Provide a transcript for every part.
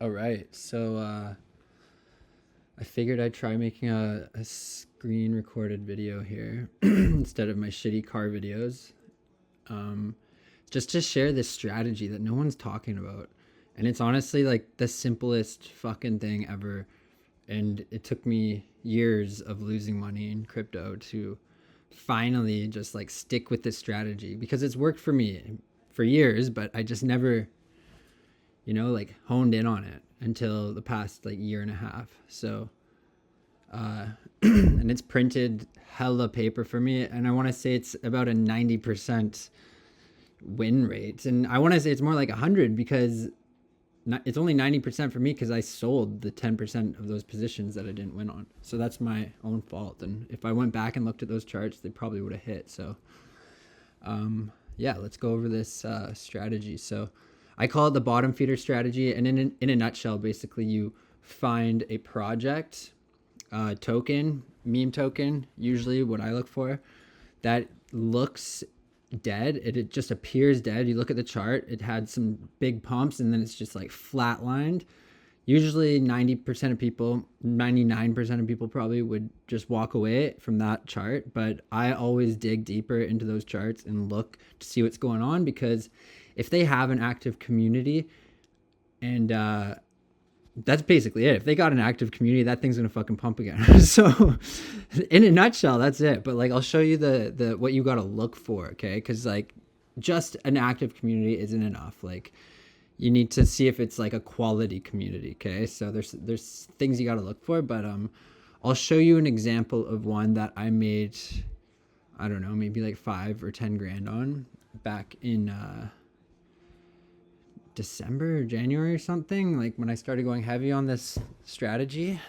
All right. So I figured I'd try making a screen recorded video here instead of my shitty car videos. Um, just to share this strategy that no one's talking about. And it's honestly like the simplest fucking thing ever. And it took me years of losing money in crypto to finally just like stick with this strategy because it's worked for me for years, but I just never, like honed in on it until the past like year and a half. So, and it's printed hella paper for me. And I want to say it's about a 90% win rate. And I want to say it's more like 100 because it's only 90% for me because I sold the 10% of those positions that I didn't win on. So that's my own fault. And if I went back and looked at those charts, they probably would have hit. So, yeah, let's go over this strategy. So I call it the bottom feeder strategy. And in a nutshell, basically you find a project, token, meme token, usually what I look for, that looks dead. It just appears dead. You look at the chart, it had some big pumps and then it's just like flatlined. Usually 90% of people, 99% of people probably would just walk away from that chart. But I always dig deeper into those charts and look to see what's going on, because if they have an active community, and that's basically it. If they got an active community, that thing's gonna fucking pump again. So, in a nutshell, that's it. But like, I'll show you the what you gotta look for, okay? Because like, just an active community isn't enough. Like, you need to see if it's like a quality community, okay? So there's things you gotta look for. But I'll show you an example of one that I made. I don't know, maybe like 5 or 10 grand on back in December or January or something, like when I started going heavy on this strategy.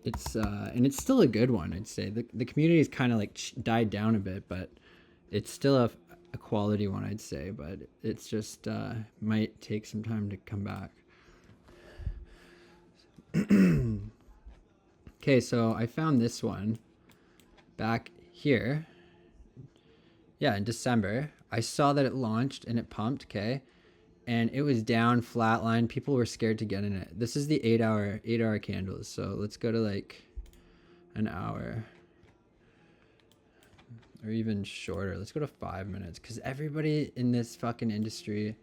It's and it's still a good one, I'd say. The community has kind of like died down a bit, but it's still a quality one, I'd say. But it's just might take some time to come back. Okay, so I found this one back here. Yeah, in December. I saw that it launched and it pumped, okay? And it was down, flatline. People were scared to get in it. This is the 8 hour candles. So let's go to like an hour or even shorter. Let's go to 5 minutes, because everybody in this fucking industry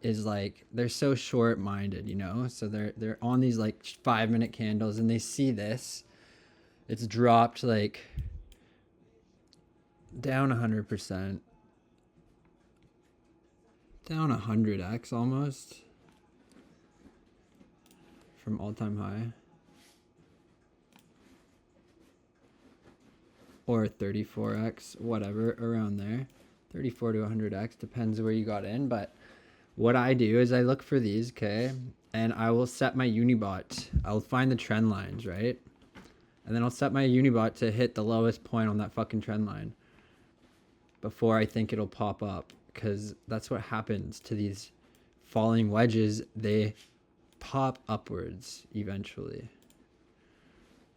is like, they're so short-minded, So they're on these like 5 minute candles and they see this. It's dropped like down 100%. Down 100x almost from all-time high, or 34x, whatever, around there. 34 to 100x depends where you got in. But what I do is I look for these, okay, and I will set my UNIBOT. I'll find the trend lines, right? And then I'll set my UNIBOT to hit the lowest point on that fucking trend line before I think it'll pop up, because that's what happens to these falling wedges. They pop upwards eventually,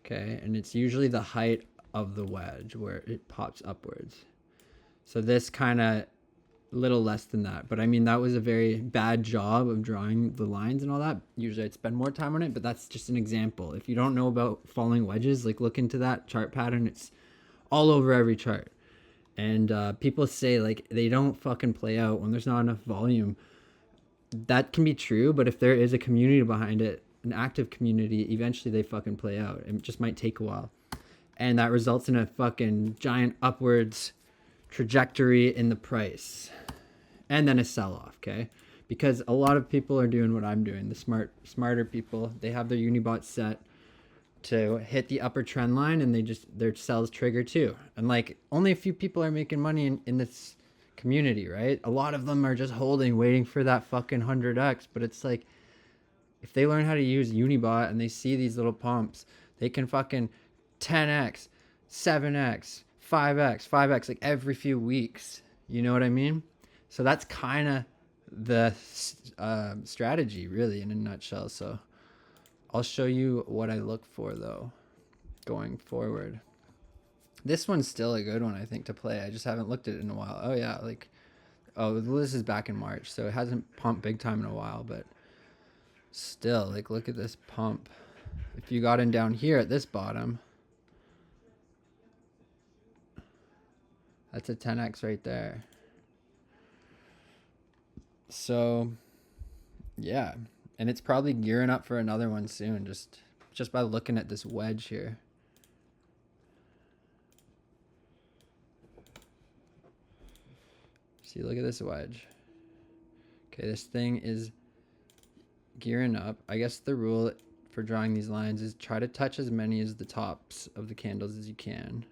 okay? And it's usually the height of the wedge where it pops upwards. So this kind of little less than that, but I mean, that was a very bad job of drawing the lines and all that. Usually I'd spend more time on it, but that's just an example. If you don't know about falling wedges, like, look into that chart pattern. It's all over every chart. And people say like they don't fucking play out when there's not enough volume. That can be true, but if there is a community behind it, an active community, eventually they fucking play out. It just might take a while. And that results in a fucking giant upwards trajectory in the price. And then a sell-off, okay? Because a lot of people are doing what I'm doing. The smarter people, they have their Unibot set to hit the upper trend line, and their sells trigger too. And like, only a few people are making money in this community, right? A lot of them are just holding, waiting for that fucking 100x. But it's like, if they learn how to use Unibot and they see these little pumps, they can fucking 10x, 7x, 5x like every few weeks. You know what I mean? So that's kind of the strategy, really, in a nutshell. So I'll show you what I look for, though, going forward. This one's still a good one, I think, to play. I just haven't looked at it in a while. Oh, this is back in March, so it hasn't pumped big time in a while. But still, like, look at this pump. If you got in down here at this bottom, that's a 10x right there. So yeah, and it's probably gearing up for another one soon, just by looking at this wedge here. See, look at this wedge. Okay, this thing is gearing up. I guess the rule for drawing these lines is try to touch as many as the tops of the candles as you can.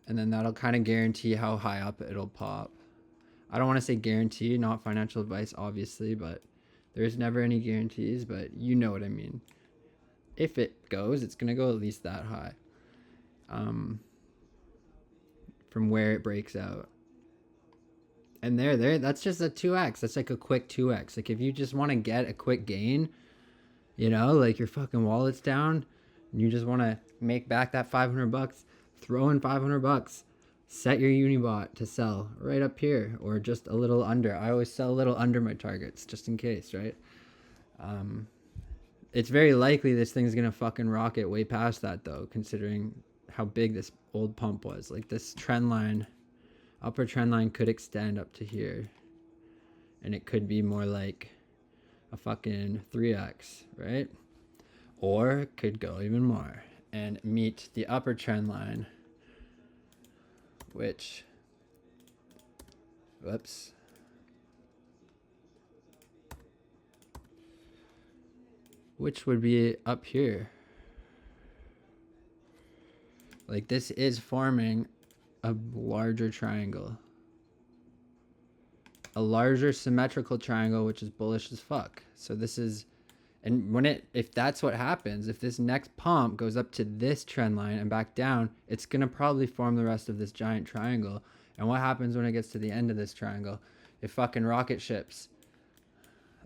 And then that'll kind of guarantee how high up it'll pop. I don't want to say guarantee, not financial advice, obviously, but there's never any guarantees, but you know what I mean. If it goes, it's going to go at least that high from where it breaks out. And there, that's just a 2x. That's like a quick 2x. Like if you just want to get a quick gain, you know, like your fucking wallet's down and you just want to make back that $500, throw in $500, set your UNIBOT to sell right up here or just a little under. I always sell a little under my targets just in case, right? It's very likely this thing's going to fucking rocket way past that though, considering how big this old pump was. Like this trend line, upper trend line could extend up to here and it could be more like a fucking 3x, right? Or it could go even more and meet the upper trend line, which, whoops, which would be up here. Like this is forming a larger triangle, a larger symmetrical triangle, which is bullish as fuck. So this is, and when if that's what happens, if this next pump goes up to this trend line and back down, it's gonna probably form the rest of this giant triangle. And what happens when it gets to the end of this triangle? It fucking rocket ships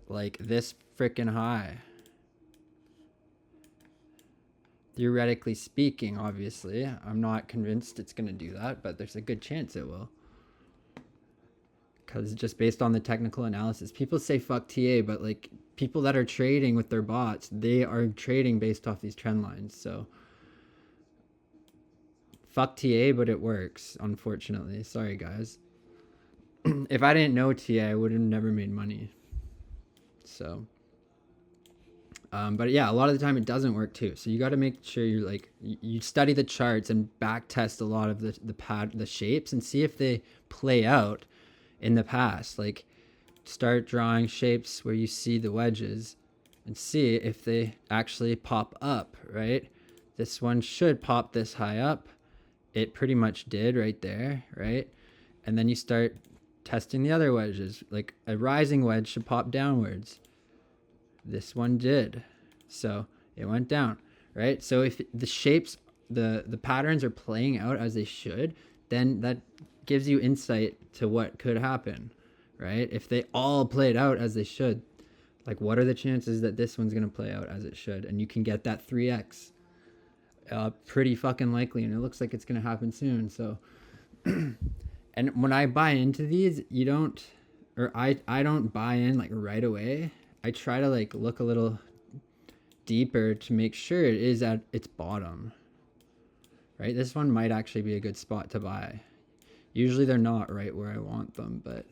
like this freaking high. Theoretically speaking, obviously, I'm not convinced it's gonna do that, but there's a good chance it will. Because just based on the technical analysis, people say fuck TA, but like people that are trading with their bots, they are trading based off these trend lines. So fuck TA, but it works, unfortunately. Sorry, guys. If I didn't know TA, I would have never made money. So, but yeah, a lot of the time it doesn't work too. So you got to make sure you're like, you study the charts and back test a lot of the shapes and see if they play out in the past. Like start drawing shapes where you see the wedges and see if they actually pop up, right? This one should pop this high up. It pretty much did right there, right? And then you start testing the other wedges. Like a rising wedge should pop downwards. This one did. So it went down, right? So if the shapes, the patterns are playing out as they should, then that gives you insight to what could happen, right? If they all played out as they should, like what are the chances that this one's going to play out as it should? And you can get that 3x pretty fucking likely. And it looks like it's going to happen soon. So, and when I buy into these, you don't, or I don't buy in like right away. I try to like look a little deeper to make sure it is at its bottom, right? This one might actually be a good spot to buy. Usually they're not right where I want them, but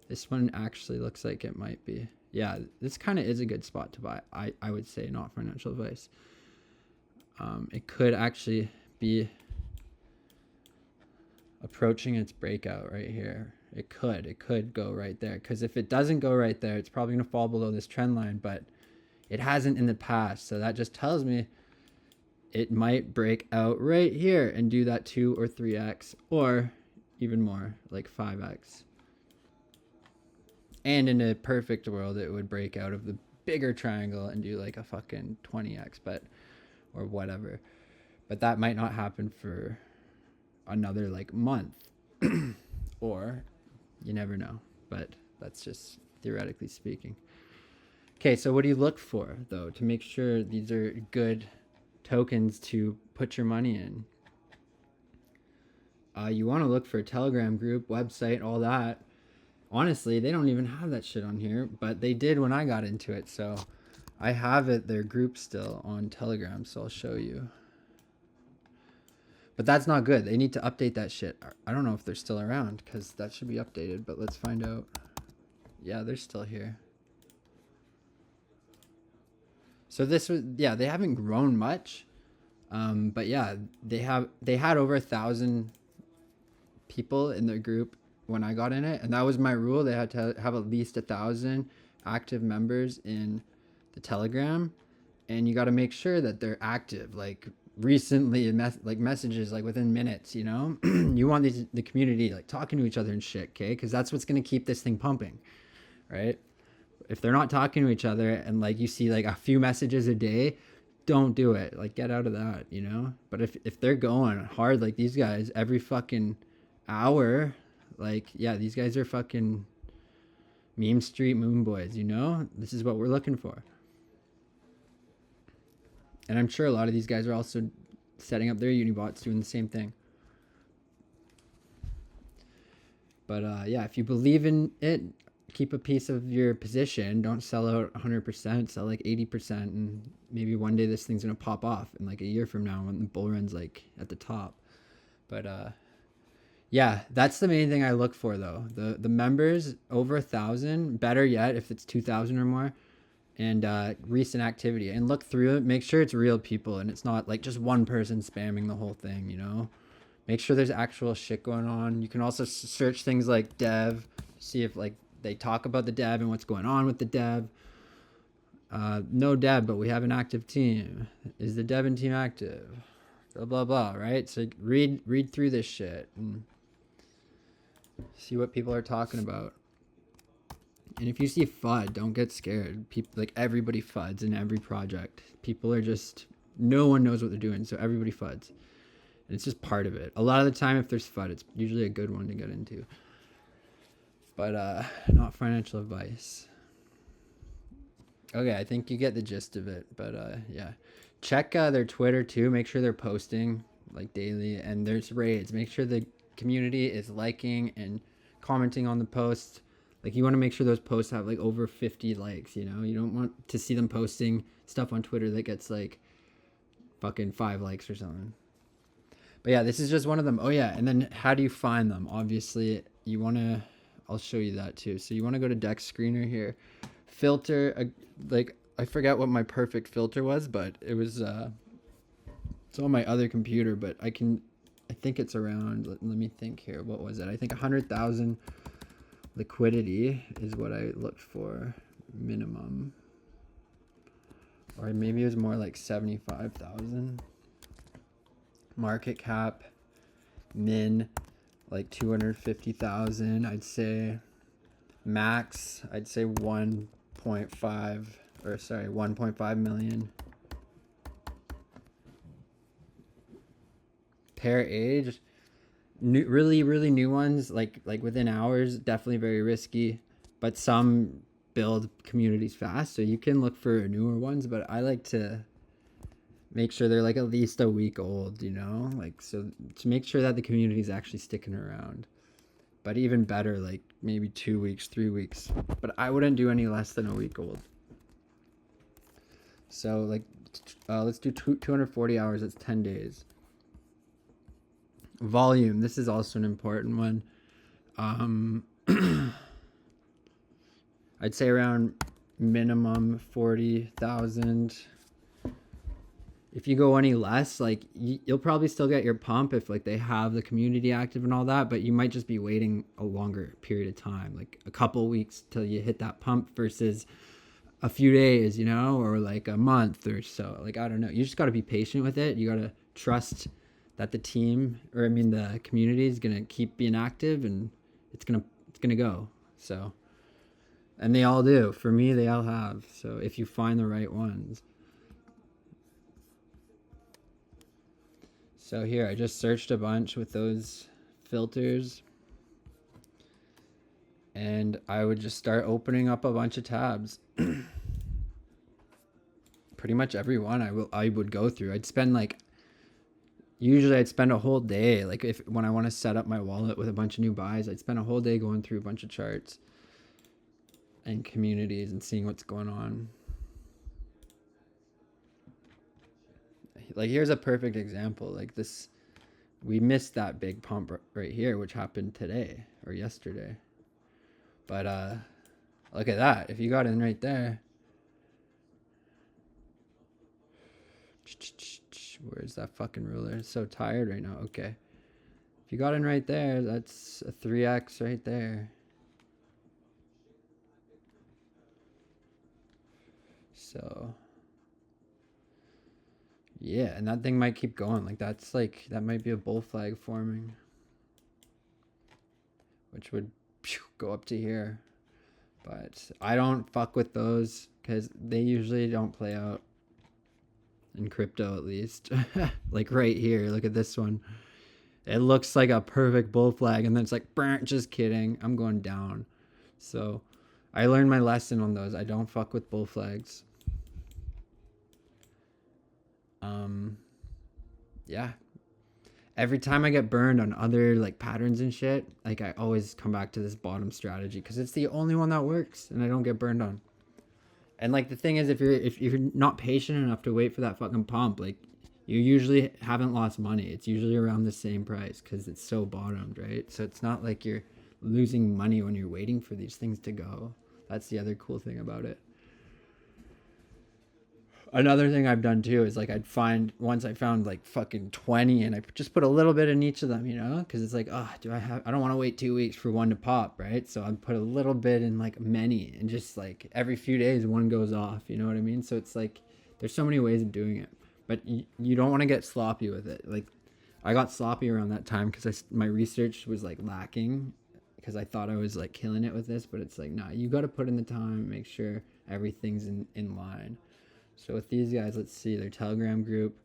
this one actually looks like it might be. Yeah, this kind of is a good spot to buy. I would say, not financial advice. It could actually be approaching its breakout right here. It could go right there, because if it doesn't go right there, it's probably going to fall below this trend line, but it hasn't in the past. So that just tells me it might break out right here and do that 2 or 3x, or even more, like 5x. And in a perfect world, it would break out of the bigger triangle and do like a fucking 20x, but, or whatever. But that might not happen for another like month, or you never know, but that's just theoretically speaking. Okay, so what do you look for though to make sure these are good tokens to put your money in? You want to look for a Telegram group, website, all that, Honestly, they don't even have that shit on here, but they did when I got into it. So I have it, their group still on Telegram. So I'll show you. But that's not good. They need to update that shit. I don't know if they're still around because that should be updated, but let's find out. Yeah, they're still here. So this was, yeah, they haven't grown much. But yeah, they had over 1,000 people in their group when I got in it. And that was my rule. They had to have at least 1,000 active members in the Telegram. And you got to make sure that they're active, like recently, like messages, like within minutes, you know. You want the community like talking to each other and shit, okay? Because that's what's going to keep this thing pumping, right? If they're not talking to each other and like you see like a few messages a day, don't do it. Like get out of that, you know. But if they're going hard like these guys every fucking hour, like yeah, these guys are fucking meme street moon boys, you know. This is what we're looking for. And I'm sure a lot of these guys are also setting up their UNIBOTs doing the same thing. But yeah, if you believe in it, keep a piece of your position. Don't sell out 100%, sell like 80%, and maybe one day this thing's gonna pop off in like a year from now when the bull run's like at the top. But yeah, that's the main thing I look for though. The members over 1,000, better yet if it's 2,000 or more, and recent activity, and look through it. Make sure it's real people and it's not like just one person spamming the whole thing, you know. Make sure there's actual shit going on. You can also search things like dev, see if like they talk about the dev and what's going on with the dev. No dev, but we have an active team. Is the dev and team active? Blah blah blah. Right. So read through this shit and see what people are talking about. And if you see FUD, don't get scared. People, like everybody FUDs in every project. People are just, no one knows what they're doing, so everybody FUDs. And it's just part of it. A lot of the time, if there's FUD, it's usually a good one to get into. But not financial advice. Okay, I think you get the gist of it. But yeah, check their Twitter too. Make sure they're posting like daily. And there's raids. Make sure the community is liking and commenting on the posts. Like you want to make sure those posts have like over 50 likes, you know. You don't want to see them posting stuff on Twitter that gets like fucking 5 likes or something. But yeah, this is just one of them. Oh yeah, and then how do you find them? Obviously, you want to, I'll show you that too. So you want to go to deck screener here, filter, like I forgot what my perfect filter was, but it was it's on my other computer, but I think it's around, let me think here. What was it? I think 100,000 liquidity is what I looked for minimum, or maybe it was more like 75,000. Market cap min like 250,000. I'd say max, I'd say 1.5 million. Pair age, new, really new ones like within hours, definitely very risky, but some build communities fast, so you can look for newer ones, but I like to make sure they're like at least a week old, you know, like so to make sure that the community is actually sticking around. But even better, like maybe 2 weeks, 3 weeks, but I wouldn't do any less than a week old. So like let's do 240 hours. That's 10 days. Volume, this is also an important one. I'd say around minimum 40,000. If you go any less, like you'll probably still get your pump if like they have the community active and all that, but you might just be waiting a longer period of time, like a couple weeks till you hit that pump versus a few days, you know, or like a month or so. Like I don't know, you just got to be patient with it. You got to trust that the team, or I mean the community, is gonna keep being active and it's gonna go. So, and they all do. For me, they all have. So if you find the right ones. So here, I just searched a bunch with those filters, and I would just start opening up a bunch of tabs. Pretty much every one I would go through. I'd spend like Usually I'd spend a whole day, like when I want to set up my wallet with a bunch of new buys, I'd spend a whole day going through a bunch of charts and communities and seeing what's going on. Like here's a perfect example. Like this, we missed that big pump right here, which happened today or yesterday. But look at that. If you got in right there, where's that fucking ruler? It's so tired right now. Okay. If you got in right there, that's a 3x right there. So yeah, and that thing might keep going. Like that's like, that might be a bull flag forming, which would go up to here. But I don't fuck with those because they usually don't play out in crypto, at least. Like right here, look at this one. It looks like a perfect bull flag, and then it's like, just kidding, I'm going down. So I learned my lesson on those. I don't fuck with bull flags. Yeah. Every time I get burned on other like patterns and shit, like I always come back to this bottom strategy because it's the only one that works and I don't get burned on. And like the thing is, if you're not patient enough to wait for that fucking pump, like you usually haven't lost money. It's usually around the same price because it's so bottomed, right? So it's not like you're losing money when you're waiting for these things to go. That's the other cool thing about it. Another thing I've done too is like once I found like fucking 20 and I just put a little bit in each of them, you know, because it's like, oh, I don't want to wait 2 weeks for one to pop, right? So I put a little bit in like many, and just like every few days one goes off, you know what I mean? So it's like there's so many ways of doing it, but you don't want to get sloppy with it. Like I got sloppy around that time because my research was like lacking because I thought I was like killing it with this, but it's like, nah, you got to put in the time, make sure everything's in line. So with these guys, let's see their Telegram group.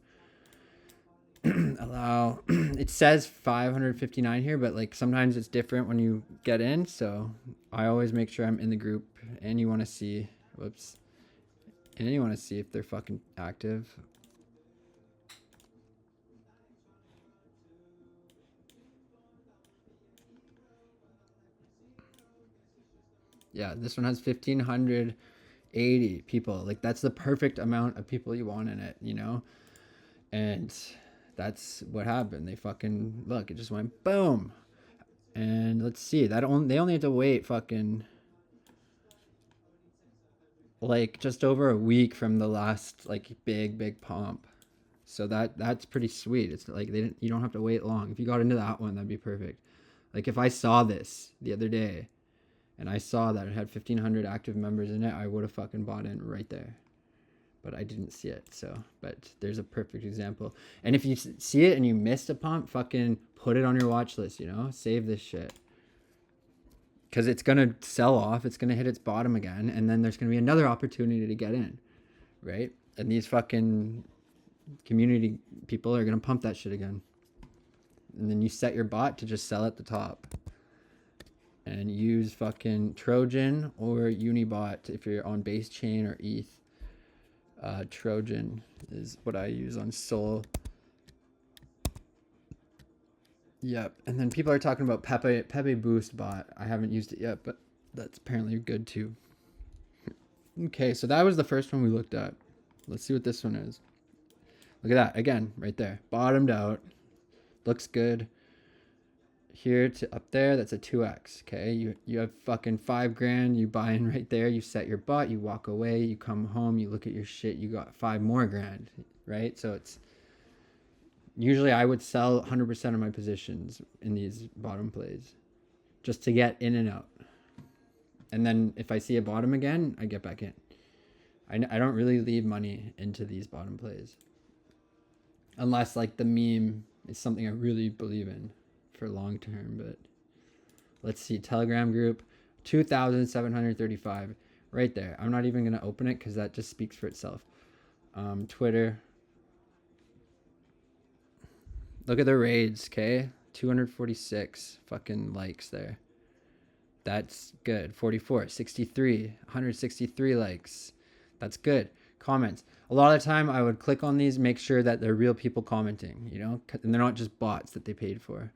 Allow, it says 559 here, but like sometimes it's different when you get in. So I always make sure I'm in the group, and you want to see, and you want to see if they're fucking active. Yeah, this one has 1,580 people. Like that's the perfect amount of people you want in it, you know? And that's what happened. They fucking, look, it just went boom. And let's see, they only had to wait fucking like just over a week from the last like big pump. So that's pretty sweet. It's like you don't have to wait long. If you got into that one, that'd be perfect. Like if I saw this the other day and I saw that it had 1,500 active members in it, I would have fucking bought in right there. But I didn't see it. So, but there's a perfect example. And if you see it and you missed a pump, fucking put it on your watch list, you know? Save this shit. Because it's going to sell off. It's going to hit its bottom again. And then there's going to be another opportunity to get in. Right? And these fucking community people are going to pump that shit again. And then you set your bot to just sell at the top. And use fucking Trojan or UNIBOT if you're on base chain or ETH. Trojan is what I use on Sol. Yep. And then people are talking about Pepe Boost bot. I haven't used it yet, but that's apparently good too. Okay, so that was the first one we looked at. Let's see what this one is. Look at that again, right there, bottomed out. Looks good. Here to up there, that's a 2x. Okay, you have fucking $5,000, you buy in right there, you set your bot, you walk away, you come home, you look at your shit, you got $5 more, right? So it's usually I would sell 100% of my positions in these bottom plays just to get in and out. And then if I see a bottom again, I get back in. I don't really leave money into these bottom plays unless like the meme is something I really believe in for long term. But let's see, Telegram group 2,735 right there. I'm not even gonna open it because that just speaks for itself. Twitter, look at the raids. Okay, 246 fucking likes there. That's good. 44, 63, 163 likes. That's good. comments. A lot of the time I would click on these, make sure that they're real people commenting, you know, and they're not just bots that they paid for.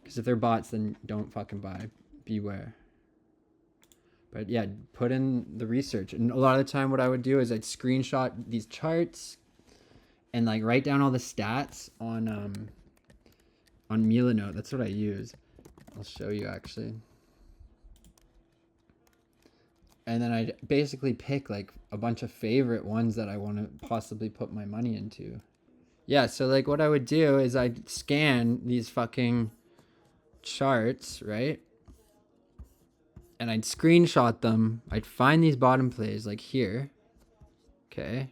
Because if they're bots, then don't fucking buy. Beware. But yeah, put in the research. And a lot of the time what I would do is I'd screenshot these charts and like write down all the stats on Milanote. That's what I use. I'll show you actually. And then I'd basically pick like a bunch of favorite ones that I want to possibly put my money into. Yeah, so like what I would do is I'd scan these fucking charts, right? And I'd screenshot them. I'd find these bottom plays like here. Okay.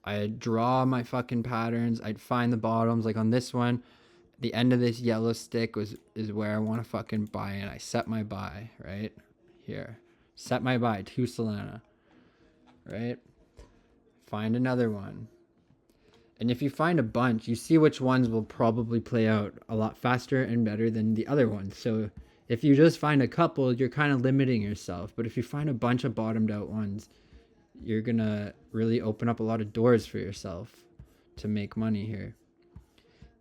I'd draw my fucking patterns. I'd find the bottoms like on this one. The end of this yellow stick is where I want to fucking buy in. I set my buy right here. Set my buy to Solana. Right? Find another one. And if you find a bunch, you see which ones will probably play out a lot faster and better than the other ones. So if you just find a couple, you're kind of limiting yourself. But if you find a bunch of bottomed out ones, you're going to really open up a lot of doors for yourself to make money here.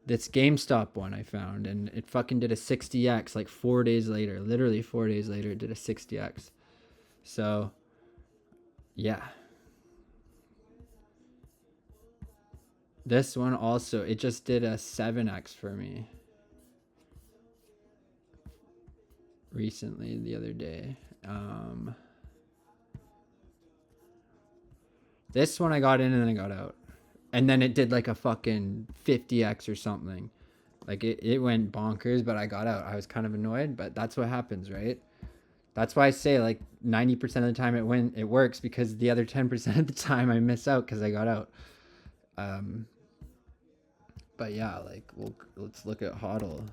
This GameStop one I found, and it fucking did a 60x like 4 days later. Literally 4 days later, it did a 60x. So, yeah. This one also, it just did a 7x for me. Recently, the other day. This one I got in and then I got out. And then it did like a fucking 50x or something. Like it went bonkers, but I got out. I was kind of annoyed, but that's what happens, right? That's why I say like 90% of the time it works, because the other 10% of the time I miss out because I got out. But yeah, like let's look at HODL.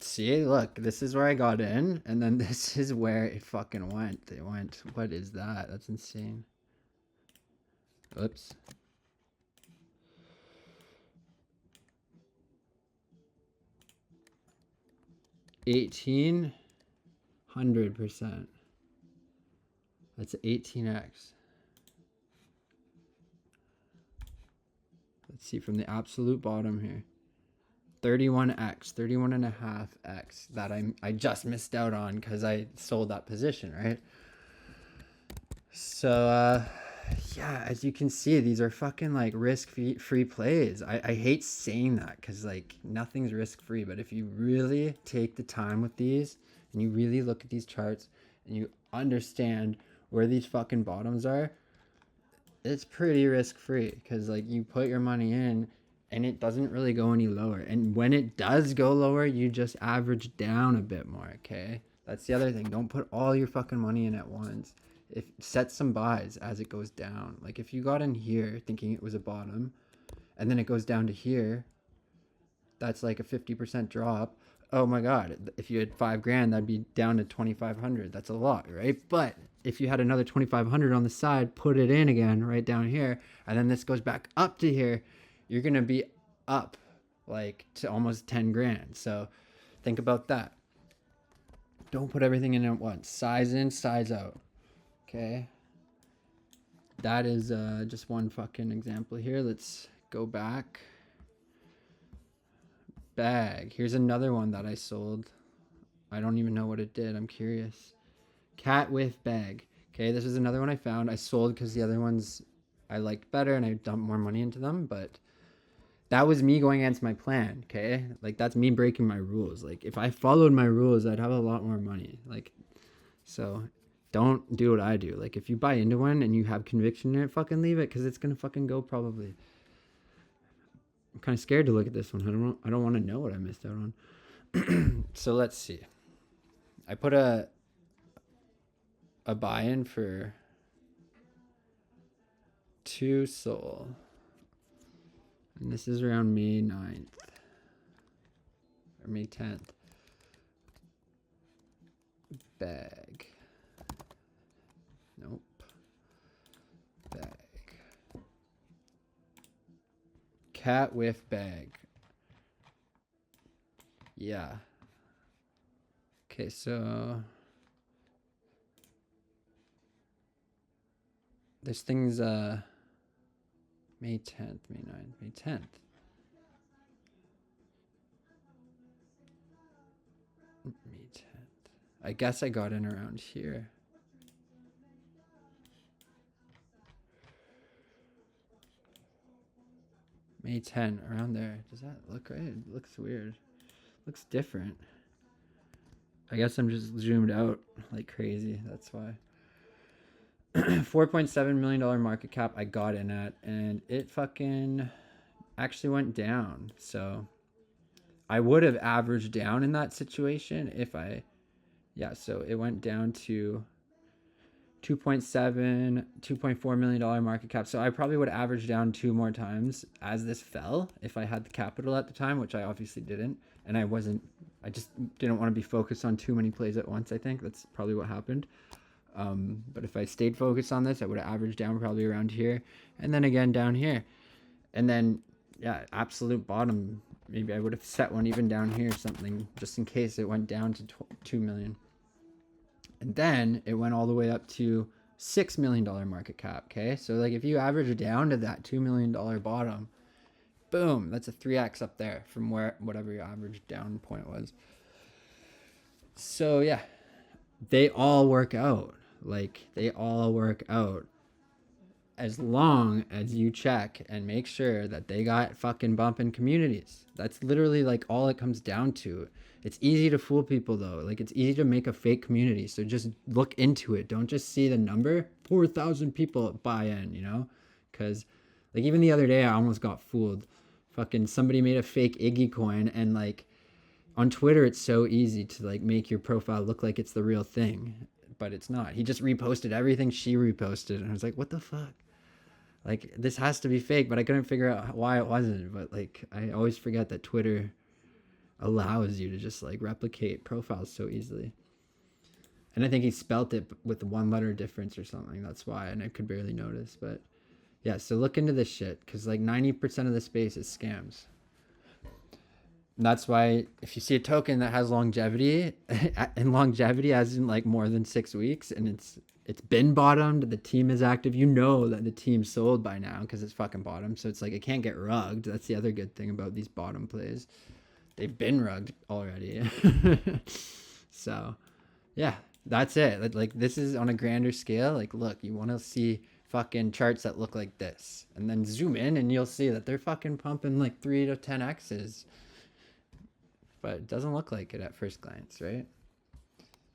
See, look, this is where I got in, and then this is where it fucking went. It went, what is that? That's insane. Oops. $1,800%. That's 18x. Let's see from the absolute bottom here. 31x, 31.5x that I just missed out on because I sold that position, right? So yeah, as you can see, these are fucking like risk-free plays. I hate saying that because like nothing's risk-free, but if you really take the time with these and you really look at these charts and you understand where these fucking bottoms are, it's pretty risk-free because like you put your money in and it doesn't really go any lower. And when it does go lower, you just average down a bit more, okay? That's the other thing. Don't put all your fucking money in at once. Set some buys as it goes down. Like if you got in here thinking it was a bottom and then it goes down to here, that's like a 50% drop. Oh my God, if you had 5 grand, that'd be down to 2,500. That's a lot, right? But if you had another 2,500 on the side, put it in again right down here, and then this goes back up to here, you're going to be up like to almost 10 grand. So think about that. Don't put everything in at once. Size in, size out. Okay. That is just one fucking example here. Let's go back. Bag. Here's another one that I sold. I don't even know what it did. I'm curious. Cat with bag. Okay, this is another one I found. I sold because the other ones I liked better and I dumped more money into them, but that was me going against my plan, okay? Like that's me breaking my rules. Like if I followed my rules, I'd have a lot more money. Like, so don't do what I do. Like if you buy into one and you have conviction in it, fucking leave it because it's gonna fucking go probably. I'm kind of scared to look at this one. I don't want to know what I missed out on. So let's see. I put a buy-in for 2 SOL. And this is around May 9th. Or May 10th. Bag. Nope. Bag. Cat with bag. Yeah. Okay, so there's things May 10th, May 9th, May 10th. May 10th. I guess I got in around here. May 10, around there. Does that look right? It looks weird. Looks different. I guess I'm just zoomed out like crazy. That's why. $4.7 million market cap I got in at, and it fucking actually went down. So I would have averaged down in that situation if I, yeah, so it went down to 2.4 million dollar market cap. So I probably would average down 2 more times as this fell if I had the capital at the time, which I obviously didn't. And I just didn't want to be focused on too many plays at once. I think that's probably what happened. But if I stayed focused on this, I would have averaged down probably around here and then again down here. And then, yeah, absolute bottom. Maybe I would have set one even down here or something just in case it went down to 2 million. And then it went all the way up to $6 million market cap. Okay. So like if you average it down to that $2 million bottom, boom, that's a 3x up there from whatever your average down point was. So yeah, they all work out. Like they all work out as long as you check and make sure that they got fucking bumping communities. That's literally like all it comes down to. It's easy to fool people though. Like it's easy to make a fake community. So just look into it. Don't just see the number. 4,000 people buy in, you know? Because like even the other day I almost got fooled. Fucking somebody made a fake Iggy coin, and like on Twitter it's so easy to like make your profile look like it's the real thing. But it's not. He just reposted everything she reposted, and I was like, what the fuck? Like, this has to be fake, but I couldn't figure out why it wasn't. But like, I always forget that Twitter allows you to just like replicate profiles so easily. And I think he spelt it with 1 letter difference or something. That's why, and I could barely notice. But yeah, so look into this shit, because like 90% of the space is scams. And that's why if you see a token that has longevity, and longevity as in like more than 6 weeks, and it's been bottomed, the team is active, you know that the team's sold by now because it's fucking bottom. So it's like it can't get rugged. That's the other good thing about these bottom plays. They've been rugged already. So yeah, that's it. Like this is on a grander scale. Like look, you want to see fucking charts that look like this, and then zoom in and you'll see that they're fucking pumping like 3 to 10x's. But it doesn't look like it at first glance, right?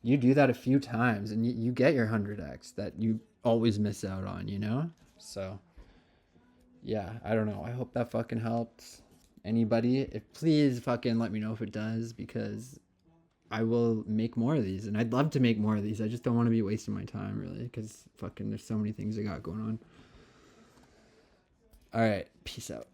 You do that a few times and you get your 100x that you always miss out on, you know? So yeah, I don't know. I hope that fucking helps anybody. Please fucking let me know if it does, because I will make more of these, and I'd love to make more of these. I just don't want to be wasting my time really, because fucking there's so many things I got going on. All right, peace out.